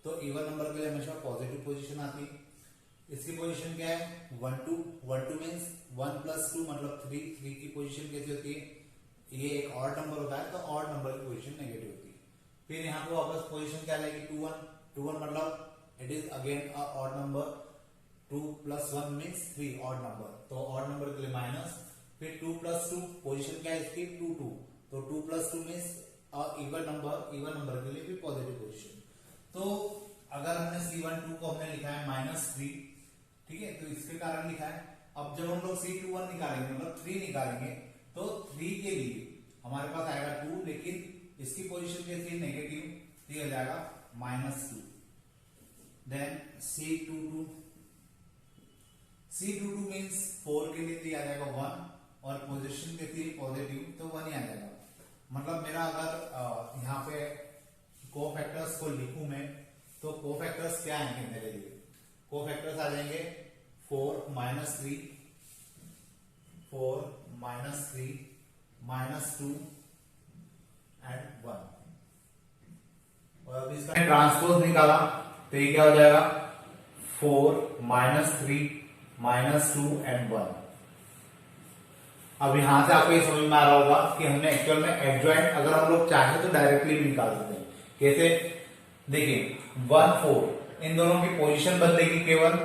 तो इवन नंबर के लिए हमेशा पॉजिटिव पोजीशन आती है। इसकी पोजीशन क्या है 1 2 1 2 मीन्स 1 प्लस 2 मतलब 3 3 की पोजीशन कैसी होती है, ये एक ऑड नंबर होता है तो ऑड नंबर की पोजीशन नेगेटिव होती है। फिर यहाँ पे वापस पोजीशन क्या लेगी 2 1 2 1 मतलब it is again a odd number, 2 plus 1 means 3 odd number, तो ऑड नंबर के लिए माइनस। फिर 2 प्लस 2 पोजीशन क्या है इसकी 2 2, तो 2 प्लस 2 मीन्स इवन नंबर के लिए भी पॉजिटिव पोजीशन। तो अगर हमने C12 को हमने लिखा है -3, ठीक है, तो इसके कारण लिखा है। अब जब हम लोग C21 निकालेंगे मतलब 3 निकालेंगे तो 3 के लिए हमारे पास आएगा 2, लेकिन इसकी पोजीशन कैसी है नेगेटिव, तो हो जाएगा -2। देन C22 मीन्स 4 के लिए आ जाएगा 1 और पोजीशन कैसी है पॉजिटिव, तो 1 ही आ जाएगा। मतलब मेरा अगर यहाँ पे कोफैक्टर्स को लिखूं मैं तो कोफैक्टर्स क्या आएंगे मेरे लिए, कोफैक्टर्स आ जाएंगे 4 -3 4 -3 -2 एंड 1। और अब इसका ट्रांसपोज निकाला तो ये क्या हो जाएगा 4 -3 -2 एंड 1। अब यहां से आपको ये समझ में आ रहा होगा कि हमने एक्चुअल में एडजॉइंट अगर हम लोग चाहे तो डायरेक्टली भी निकाल सकते हैं। कैसे, देखिए 1 4 इन दोनों की पोजीशन बदलेगी केवल,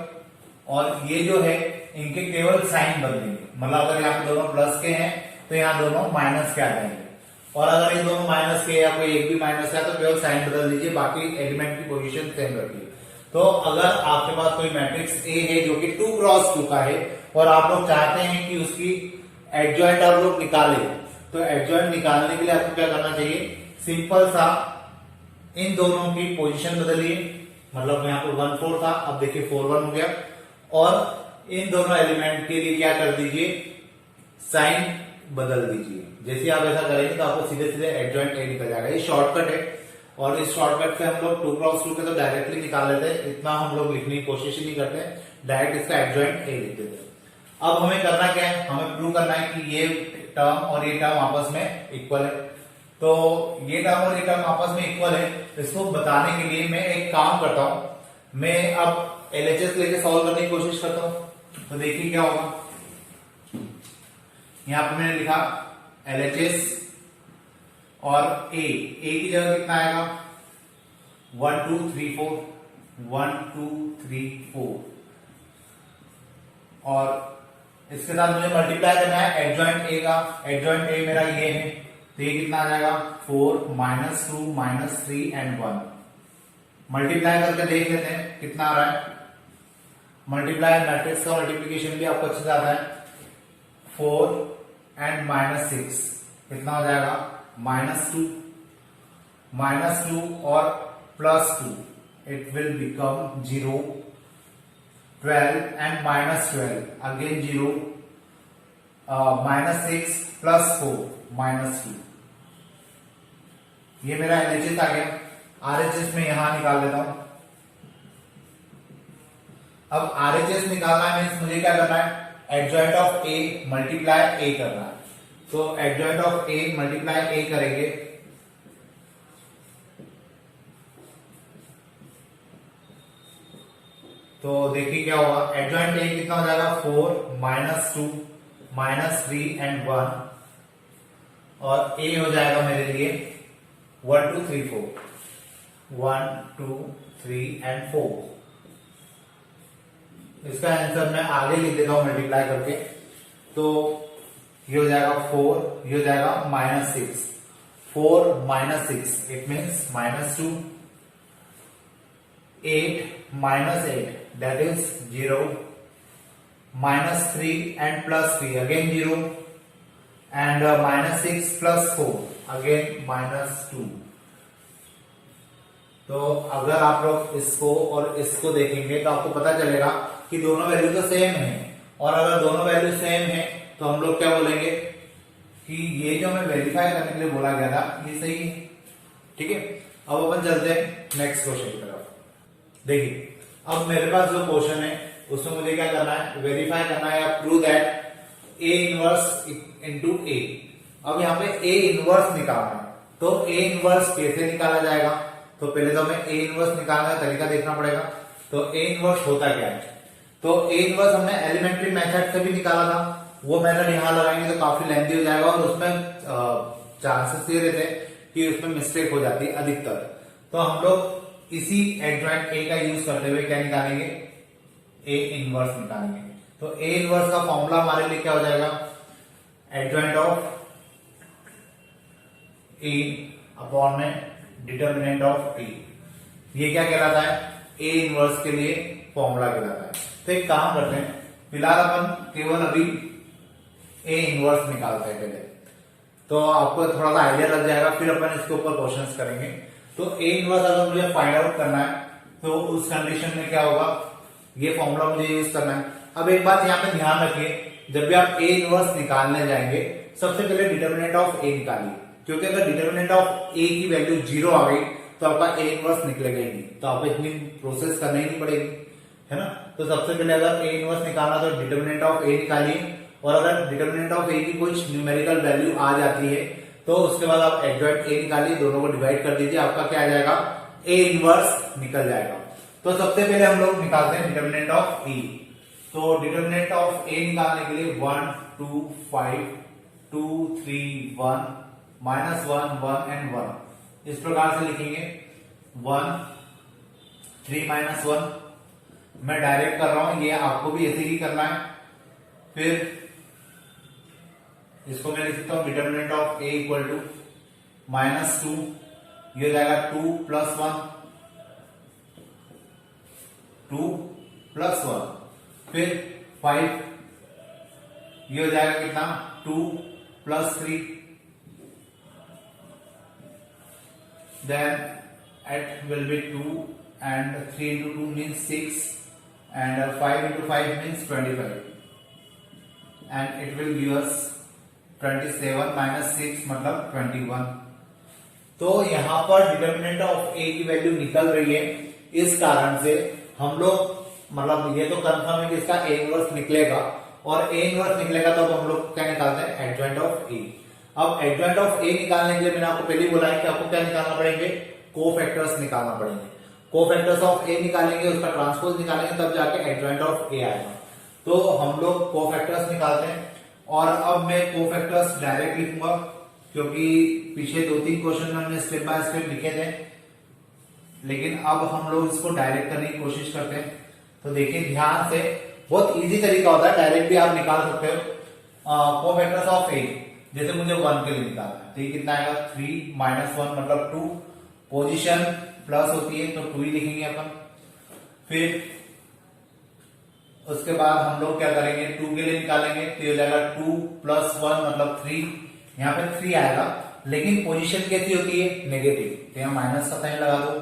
और ये जो है इनके केवल साइन बदलेंगे। मतलब अगर यहाँ पे दोनों प्लस के हैं तो यहाँ दोनों माइनस के आ जाएंगे, और अगर ये दोनों माइनस के या कोई एक भी माइनस है तो केवल साइन बदल दीजिए, बाकी एलिमेंट की पोजीशन सेम रखिए। तो अगर आपके पास कोई मैट्रिक्स ए है जो कि 2 क्रॉस 2 का है और आप लोग चाहते हैं कि उसकी एडजॉइंट आप लोग निकाले, तो एडजॉइंट निकालने के लिए आपको क्या करना चाहिए, सिंपल सा इन दोनों की पोजीशन बदलिए। मतलब यहाँ पर 1 4 था, अब देखिए 4 1 हो गया, और इन दोनों एलिमेंट के लिए क्या कर दीजिए साइन बदल दीजिए। जैसे आप ऐसा करेंगे तो आपको सीधे सीधे एडजॉइंट ए निकल जाएगा। ये शॉर्टकट है, और इस शॉर्टकट से हम लोग 2 क्रॉस 2 के तो डायरेक्टली निकाल लेते हैं, इतना हम लोग लिखने की कोशिश ही नहीं करते, डायरेक्ट इसका एडजॉइंट ए लिख देते हैं। अब हमें करना क्या है, हमें प्रूव करना है कि ये टर्म और ये टर्म आपस में इक्वल है। तो ये टर्म और ये टर्म आपस में इक्वल है, इसको बताने के लिए मैं एक काम करता हूं, मैं अब LHS लेके सॉल्व करने की कोशिश करता हूं। तो देखिए क्या होगा, यहां पर मैंने लिखा LHS और A की जगह कितना आएगा 1 2 3 4 1 2 3 4, और इसके साथ मुझे मल्टीप्लाई करना है एडजॉइंट ए का। एडजॉइंट ए मेरा ये है, तो ये कितना आ जाएगा 4 -2 -3 एंड 1। मल्टीप्लाई करके देख लेते हैं कितना आ रहा है। मल्टीप्लाई मैट्रिक्स का मल्टीप्लीकेशन भी आपको अच्छे से आता है। 4 एंड -6 कितना हो जाएगा -2 और +2 it will become 0। 12 and -12 again 0, -6 + 4 -2। ये मेरा LHS आ गया। RHS में यहां निकाल लेता हूं। अब RHS निकालना है मीन्स मुझे क्या करना है, adjoint of A multiply A करना है। तो adjoint of A multiply A करेंगे, तो देखिए क्या होगा, एडजॉइंट ए कितना हो जाएगा 4 -2 -3 एंड 1, और ए हो जाएगा मेरे लिए 1 2 3 4 1 2 3 एंड 4। इसका आंसर मैं आगे लिख देता हूं मल्टीप्लाई करके। तो ये हो जाएगा 4, ये हो जाएगा -6, 4 -6 it means -2, 8 -8 that is 0, -3 and +3 again 0, and -6 + 4 again -2। तो अगर आप लोग इसको और इसको देखेंगे तो आपको पता चलेगा कि दोनों वैल्यू तो सेम है, और अगर दोनों वैल्यू सेम है तो हम लोग क्या बोलेंगे कि ये जो हमें वेरीफाई करने के लिए बोला गया था ये सही है। ठीक है, अब अपन चलते हैं नेक्स्ट क्वेश्चन की तरफ। देखिए अब मेरे पास जो क्वेश्चन है उसमें मुझे क्या करना है, वेरीफाई करना है या prove that A inverse into A. अब यहाँ पे ए इनवर्स निकालना है, तो ए इनवर्स कैसे निकाला जाएगा, तो पहले तो हमें ए इनवर्स निकालने का तरीका देखना पड़ेगा। तो ए इनवर्स होता क्या है, तो ए इनवर्स हमने एलिमेंट्री मेथड से भी निकाला था, वो मेथड यहाँ लगाएंगे तो काफी लेंथी हो जाएगा और उसमें चांसेस ये रहते हैं कि उसमें मिस्टेक हो जाती है अधिकतर। तो हम लोग इसी एडजॉइंट ए का यूज करते हुए क्या निकालेंगे, ए इनवर्स निकालेंगे। तो ए इनवर्स का फॉर्मूला हमारे लिए क्या हो जाएगा, एडजॉइंट ऑफ ए अपॉन में डिटर्मिनेंट ऑफ ए। ये क्या कहलाता है, ए इनवर्स के लिए फॉर्मूला कहलाता है। तो एक काम करते हैं, फिलहाल अपन केवल अभी ए इनवर्स निकालते हैं पहले, तो आपको थोड़ा सा आइडिया लग जाएगा, फिर अपन इसके ऊपर क्वेश्चंस करेंगे। तो ए इनवर्स अगर मुझे फाइंड आउट करना है तो उस कंडीशन में क्या होगा, ये फॉर्मूला मुझे यूज करना है। अब एक बात यहाँ पे ध्यान रखिए, जब भी आप ए इनवर्स निकालने जाएंगे सबसे पहले डिटर्मिनेंट ऑफ ए निकालिए, क्योंकि अगर डिटर्मिनेंट ऑफ ए की वैल्यू 0 आ गई तो आपका ए इनवर्स निकलेगा ही नहीं, तो आपको इतनी प्रोसेस करनी ही नहीं पड़ेगी, है ना। तो सबसे पहले अगर ए इनवर्स निकालना तो डिटर्मिनेंट ऑफ ए निकालिए, और अगर डिटर्मिनेंट ऑफ ए की कुछ न्यूमेरिकल वैल्यू आ जाती है तो उसके बाद आप एडजॉइंट ए निकालिए, दोनों को डिवाइड कर दीजिए, आपका क्या आ जाएगा, ए इनवर्स निकल जाएगा। तो सबसे पहले हम लोग निकालते हैं डिटर्मिनेंट ऑफ ए। तो डिटर्मिनेंट ऑफ ए निकालने के लिए 1 2 5 2 3 1 -1 1 एंड 1 इस प्रकार से लिखेंगे। 1 3 -1 मैं डायरेक्ट कर रहा हूं, ये आपको भी ऐसे ही करना है। फिर इसको मैं लिख सकता हूं determinant of A equal to -2, ये हो जाएगा 2 + 1 2 + 1, फिर 5, ये हो जाएगा कितना 2 + 3, then it will be 2 and 3 into 2 means 6 and 5 into 5 means 25 and it will give us 27 - 6 मतलब 21। तो यहां पर डिटर्मिनेंट ऑफ ए की वैल्यू निकल रही है, इस कारण से हम लोग मतलब ये तो कंफर्म है कि इसका ए इनवर्स निकलेगा, और ए इनवर्स निकलेगा तो हम लोग क्या निकालते हैं, एडजॉइंट ऑफ ए। अब एडजॉइंट ऑफ ए निकालने के लिए मैंने आपको पहले ही बोला है कि आपको क्या निकालना पड़ेंगे, कोफैक्टर्स निकालना पड़ेंगे। कोफैक्टर्स ऑफ ए निकालेंगे, उसका ट्रांसपोज निकालेंगे, तब जाके एडजॉइंट ऑफ ए आएगा। तो हम लोग कोफैक्टर्स निकालते हैं, और अब मैं कोफैक्टर्स डायरेक्ट लिखूंगा क्योंकि पीछे 2-3 क्वेश्चन में हमने स्टेप बाय स्टेप लिखे थे, लेकिन अब हम लोग इसको डायरेक्ट करने की कोशिश करते हैं। तो देखिए ध्यान से, बहुत इजी तरीका होता है, डायरेक्ट भी आप निकाल सकते हो। कोफैक्टर्स ऑफ ए, जैसे मुझे 1 के लिए निकालना है, तो ये कितना आएगा 3 - 1 मतलब 2, पोजीशन प्लस होती है तो 2 ही लिखेंगे अपन। फिर उसके बाद हम लोग क्या करेंगे, 2 के लिए निकालेंगे तो ये हो जाएगा 2 + 1 मतलब 3, यहाँ पे 3 आएगा, लेकिन पोजीशन कैसी होती है, नेगेटिव, तो यहाँ माइनस का साइन लगा दो।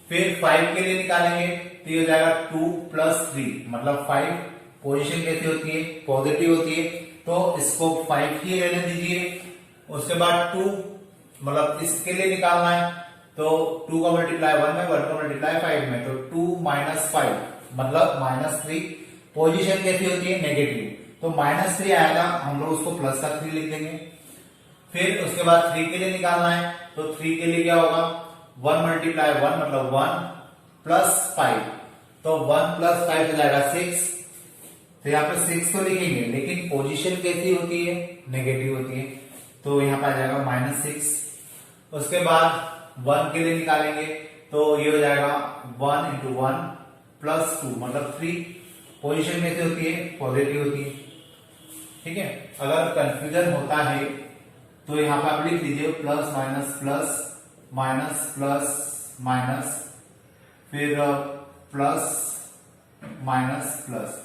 फिर 5 के लिए निकालेंगे तो ये हो जाएगा 2 + 3 मतलब 5, पोजीशन कैसी होती है, पॉजिटिव होती है, तो इसको 5 ही रहने दीजिए। उसके बाद 2 मतलब इसके लिए निकालना है, तो 2 का मल्टीप्लाई 1 में, 1 का मल्टीप्लाई 5 में, तो 2 - 5 मतलब -3, पोजीशन कैसी होती है, नेगेटिव, तो -3 आएगा, हम लोग उसको प्लस का 3 लिख देंगे। फिर उसके बाद 3 के लिए निकालना है, तो 3 के लिए क्या होगा, 1 × 1 मतलब 1 + 5, तो 1 + 5 हो जाएगा 6, तो यहाँ पे 6 को लिखेंगे, लेकिन पोजीशन कैसी होती है, नेगेटिव होती है, तो यहाँ पे आ जाएगा -6। उसके बाद 1 के लिए निकालेंगे तो ये हो जाएगा 1 × 1 + 2 मतलब 3, पोजीशन कैसी होती है, पॉजिटिव होती है। ठीक है, अगर कंफ्यूजन होता है तो यहाँ पे आप लिख लीजिए plus minus plus minus plus minus, फिर प्लस माइनस प्लस।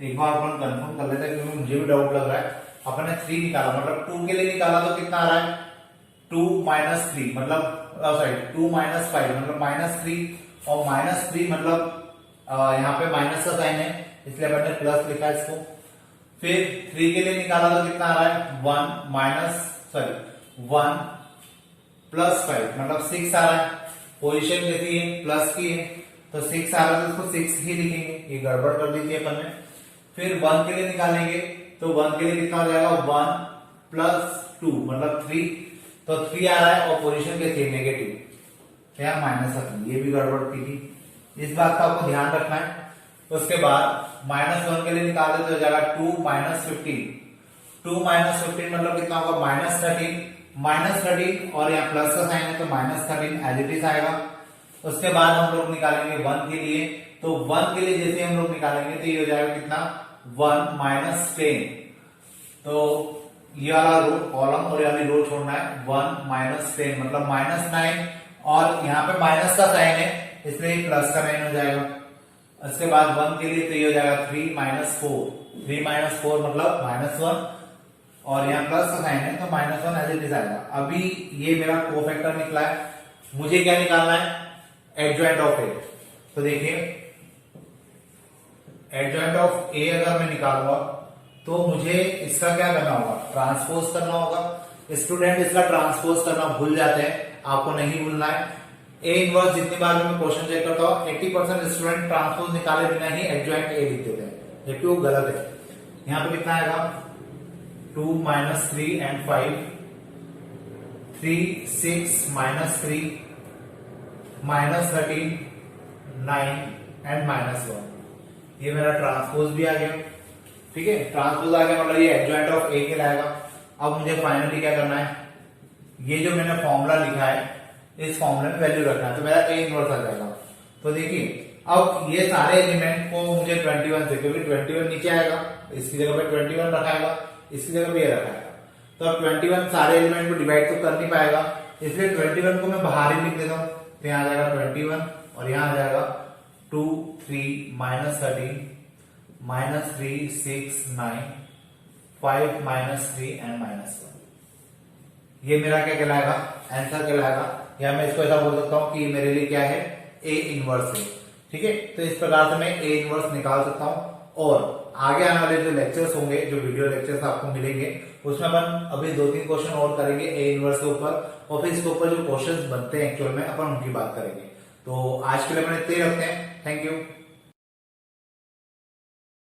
एक बार अपन कंफर्म कर लेते हैं क्योंकि मुझे भी डाउट लग रहा है। अपन ने 3 निकाला, मतलब 2 के लिए निकाला तो कितना आ रहा है, 2 - 3 मतलब सॉरी 2 - 5 मतलब -3, और -3 मतलब यहाँ पे माइनस का साइन है, इसलिए अपन ने प्लस लिखा है इसको। फिर 3 के लिए निकाला तो कितना आ रहा है 1 प्लस 5 मतलब 6 आ रहा है। पोजीशन कैसी है प्लस की है तो 6 आ रहा है तो इसको 6 ही लिखेंगे, ये गड़बड़ कर दीजिए अपन ने। फिर 1 के लिए निकालेंगे तो 1 के लिए कितना हो जाएगा 1 प्लस 2 मतलब 3, तो 3 आ रहा है और पोजीशन कैसी है नेगेटिव, क्या माइनस अपनी, ये भी गड़बड़ की थी, इस बात का आपको ध्यान रखना है। उसके बाद -1 के लिए निकालते तो हो जाएगा 2 माइनस 15, 2 माइनस 15 मतलब कितना होगा -13 और यहाँ प्लस का साइन है तो -13 एज इट इज आएगा। उसके बाद हम लोग निकालेंगे 1 के लिए, तो 1 के लिए जैसे हम लोग निकालेंगे तो ये हो जाएगा कितना 1 माइनस 10, तो ये वाला रो कॉलम और ये वाली रो छोड़ना है 1 माइनस 10 मतलब -9 और यहाँ पे माइनस का साइन है इसलिए प्लस का साइन हो जाएगा। उसके बाद 1 के लिए तो ये हो जाएगा 3 माइनस 4 मतलब -1 और यहाँ प्लस का साइन है तो -1 एज इट इज आएगा। अभी ये मेरा कोफैक्टर निकला है, मुझे क्या निकालना है एडजॉइंट ऑफ ए। तो देखिए एडजॉइंट ऑफ ए अगर मैं निकालूंगा तो मुझे इसका क्या करना होगा ट्रांसपोज करना होगा। स्टूडेंट इसका ट्रांसपोज करना भूल जाते हैं, आपको नहीं भूलना है। ए इनवर्स जितनी बार मैं क्वेश्चन चेक करता हूँ 80% स्टूडेंट ट्रांसपोज निकाले बिना ही एडजॉइंट ए लिख देते हैं, जबकि वो गलत है। यहाँ पे कितना आएगा 2 minus 3 and 5, 3 6 minus 3 minus 13 9 and -1, ये मेरा ट्रांसपोज भी आ गया। ठीक है, ट्रांसपोज आ गया मतलब ये एडजॉइंट ऑफ ए के लाएगा। अब मुझे फाइनली क्या करना है, ये जो मैंने फॉर्मूला लिखा है इस फॉर्मूले में वैल्यू रखना है तो मेरा ए इनवर्स आ जाएगा। तो देखिए अब ये सारे एलिमेंट को मुझे 21 से, क्योंकि 21 नीचे आएगा इसकी जगह पे 21 रखाएगा, इसकी जगह पे ये रखाएगा, तो अब 21 सारे एलिमेंट को डिवाइड तो कर नहीं पाएगा इसलिए 21 को मैं बाहर ही लिख देता हूँ। तो यहाँ आ जाएगा 21 और यहाँ आ जाएगा 2 3 माइनस 13 -3 6 9 5 -3 एंड -1, ये मेरा क्या कहलाएगा आंसर कहलाएगा, या मैं इसको ऐसा बोल सकता हूं कि मेरे लिए क्या है ए इनवर्स है। ठीक है, तो इस प्रकार से मैं ए इनवर्स निकाल सकता हूं। और आगे आने वाले जो लेक्चर्स होंगे, जो वीडियो लेक्चर्स आपको मिलेंगे, उसमें अपन अभी 2-3 क्वेश्चन और करेंगे ए इनवर्स के ऊपर और फिर इसके ऊपर जो क्वेश्चन बनते हैं एक्चुअल में अपन उनकी बात करेंगे। तो आज के लिए अपन इतने ही रखते हैं, थैंक यू।